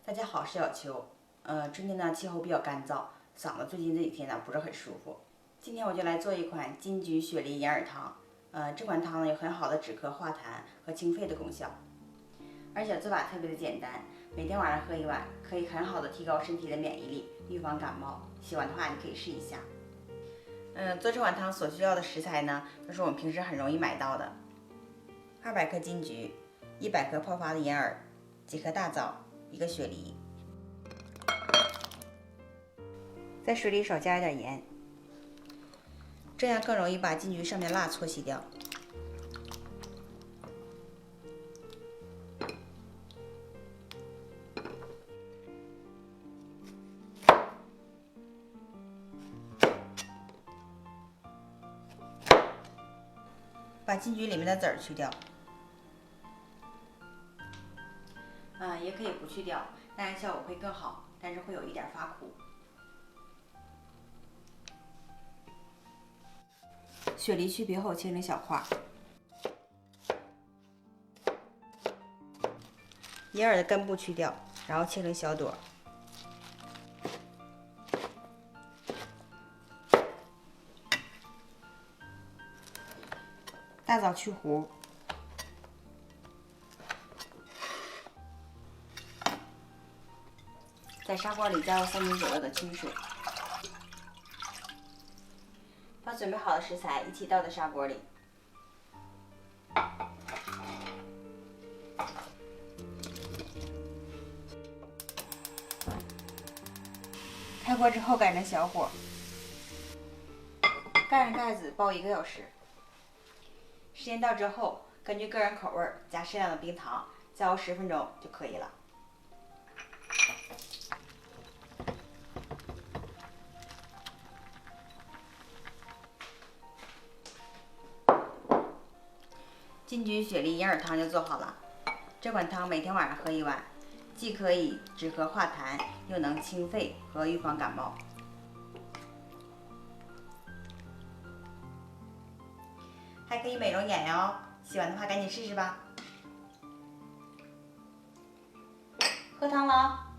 大家好，是小秋。春天呢气候比较干燥，嗓子最近这几天呢不是很舒服。今天我就来做一款金桔雪梨银耳汤。这款汤呢有很好的止咳化痰和清肺的功效，而且做法特别的简单，每天晚上喝一碗，可以很好的提高身体的免疫力，预防感冒。喜欢的话你可以试一下。做这款汤所需要的食材呢，都是我们平时很容易买到的：200克金桔，100克泡发的银耳，几颗大枣，1个雪梨。在水里少加一点盐，这样更容易把金桔上面蜡搓洗掉。把金桔里面的籽儿去掉，也可以不去掉，当然效果会更好，但是会有一点发苦。雪梨去皮后切成小块，银耳的根部去掉，然后切成小朵。大枣去核，在砂锅里加入3斤左右的清水，把准备好的食材一起倒在砂锅里。开锅之后改成小火，盖上盖子煲1个小时。时间到之后，根据个人口味加适量的冰糖，再熬10分钟就可以了。金桔雪梨银耳汤就做好了。这款汤每天晚上喝1碗，既可以止咳化痰，又能清肺和预防感冒。还可以美容眼哦，喜欢的话赶紧试试吧。喝汤了。